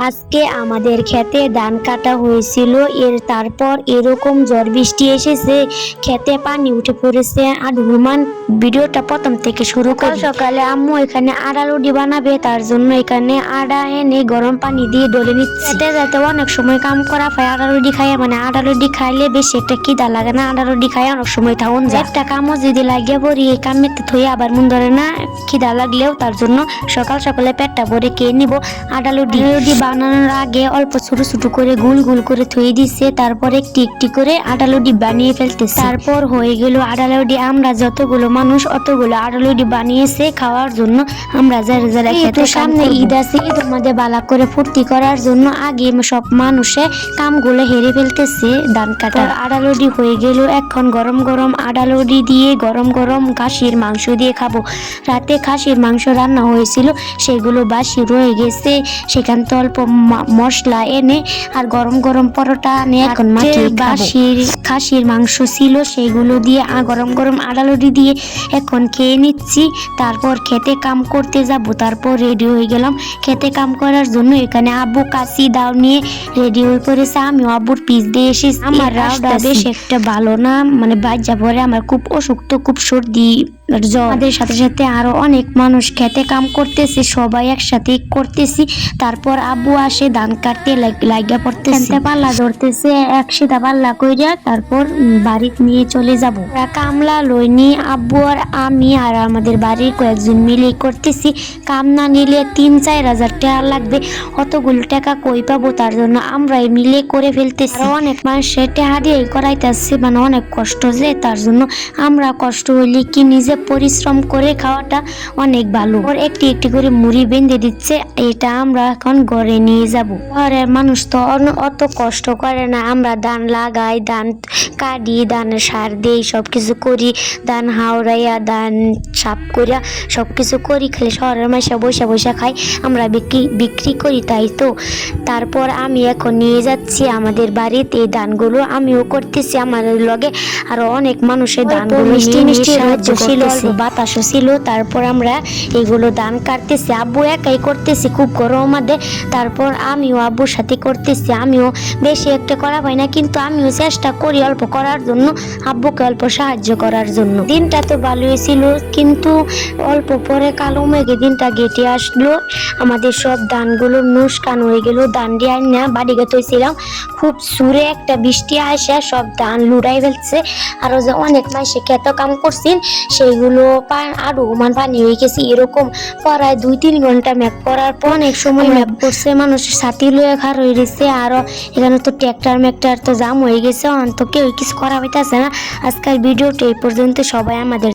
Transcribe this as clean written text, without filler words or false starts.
আজকে আমাদের ক্ষেতে ধান কাটা হয়েছিল। তারপর এরকম ঝড় বৃষ্টি এসেছে, ক্ষেতে পানি উঠে পড়েছে। আর হুমান ভিডিওটা প্রথম থেকে শুরু করে। সকালে আম্মু এখানে আড়া লুডি বানাবে, তার জন্য এখানে আড়া এনে গরম পানি দিয়ে ডলে নিচ্ছে। খেতে যাতে অনেক সময় কাম করা হয় আড়া লুডি খাইয়া, মানে আড়া লুডি খাইলে বেশি একটা খিদা লাগে না। আড়া লুডি খাই অনেক সময় থাকুন যায়, একটা কামও যদি লাগিয়ে পড়ি এই কামেতে থই আবার মন ধরে না খিদা লাগলেও। তার জন্য সকাল সকালে পেটটা ভরে খেয়ে নিব। আড়া লুডি বানানোর আগে অল্প ছোট ছোট করে গুল গুল করে থুয়ে দিচ্ছে, তারপর একটি একটি করে আটা লুডি বানিয়ে ফেলতেছে। তারপর হয়ে গেল আটা লুডি। আমরা যতগুলো মানুষ অতগুলো আটা লুডি বানিয়েছে খাওয়ার জন্য। আমরা যারা যারা খেতে সামনে ঈদ আছে, ঈদের মধ্যে বালা করে ফুর্তি করার জন্য আগে সব মানুষে কামগুলো হেরে ফেলতেছে। ধান কাটার আটা লুডি হয়ে গেল। এখন গরম গরম আটা লুডি দিয়ে গরম গরম খাসির মাংস দিয়ে খাবো। রাতে খাসির মাংস রান্না হয়েছিল, সেগুলো বাসি রয়ে গেছে। সেখান থেকে অল্প মশলা এনে আর গরম গরম পরোটা নিয়ে এখন মাখিয়ে খাসির মাংস ছিল, সেগুলো দিয়ে গরম গরম আটা লুডি দিয়ে এখন খেয়ে নিচ্ছি। তারপর খেতে কাম করতে যাব। তারপর রেডি হয়ে গেলাম খেতে কাম করার জন্য। এখানে আব্বু কাশি দাও নিয়ে রেডি হয়ে পড়েছে। আমি আব্বুর পিস দিয়ে এসেছি। আমার রাউটা বেশ একটা ভালো না, মানে বাচ্চা পরে আমার খুব অসুস্থ, খুব সর্দি আমাদের সাথে সাথে আরো অনেক মানুষ খেতে কাম করতেছে, সবাই একসাথে করতেছি। তারপর আব্বু আসে ধান কাটতে লাগিয়া পড়তেছে, পাল্লা ধরতেছে একসাথে পাল্লা কইরা। তারপর বাড়িতে নিয়ে চলে যাব। কামলা লইনি আব্বু আর আমি আর আমাদের বাড়ির কয়েকজন মিলে করতেছি। কাম না নিলে 3-4 হাজার টাকা লাগবে, অতগুলো টাকা কই পাবো? তার জন্য আমরা মিলে করে ফেলতেছি। অনেক মানুষের টাকা দিয়ে করাইতেছে, মানে অনেক কষ্ট যে, তার জন্য আমরা কষ্ট হইলে কি নিজে পরিশ্রম করে খাওয়াটা অনেক ভালো। ওর একটি একটি করে মুড়ি বেঁধে দিচ্ছে, এটা আমরা এখন ঘরে নিয়ে যাব। ঘরের মানুষ তো অত কষ্ট করে না। আমরা ধান লাগাই, ধান কাটি, ধানের সার দেই, সবকিছু করি, ধান হাওড়াইয়া ধান সাপ করিয়া সবকিছু করি। খালি শহরের মাসে বসে বসে খাই, আমরা বিক্রি করি, তাই তো। তারপর আমি এখন নিয়ে যাচ্ছি আমাদের বাড়িতে এই ধানগুলো। আমিও করতেছি, আমাদের লগে আরো অনেক মানুষের ধানগুলো মিষ্টি মিষ্টি সাহায্য ছিল, বাতাসও ছিল। তারপর আমরা এগুলো ধান কাটতেছি, আব্বু একাই করতেছি, খুব গরম আমাদের। তারপর আমিও আব্বুর সাথে করতেছি। আমিও বেশি একটা করা পাই না, কিন্তু আমিও চেষ্টা করি অল্প করার জন্য, আব্বুকে অল্প সাহায্য করার জন্য। দিনটা তো ভালোই ছিল, কিন্তু অল্প পরে কালো মেঘে দিনটা গেটে আসলো। আমাদের সব ধানগুলো নুসকান হয়ে গেল। ধান দিয়ে না বাড়ি গেছিলাম, খুব সুরে একটা বৃষ্টি আসে সব ধান লুড়াই ফেলছে। আরো যে অনেক মাসে খেতে কাম করছেন, সেইগুলো আরো পানি হয়ে গেছে। এরকম প্রায় 2-3 ঘন্টা ম্যাপ করার পর অনেক সময় ম্যাপ করছে, মানুষের ছাতি লয়ে খার হয়ে গেছে। আরো এখানে তো ট্র্যাক্টর তো জাম হয়ে গেছে, তো কেউ কিছু করা হইতেছে না। আজকের ভিডিওটা এই পর্যন্ত। সবাই আমাদের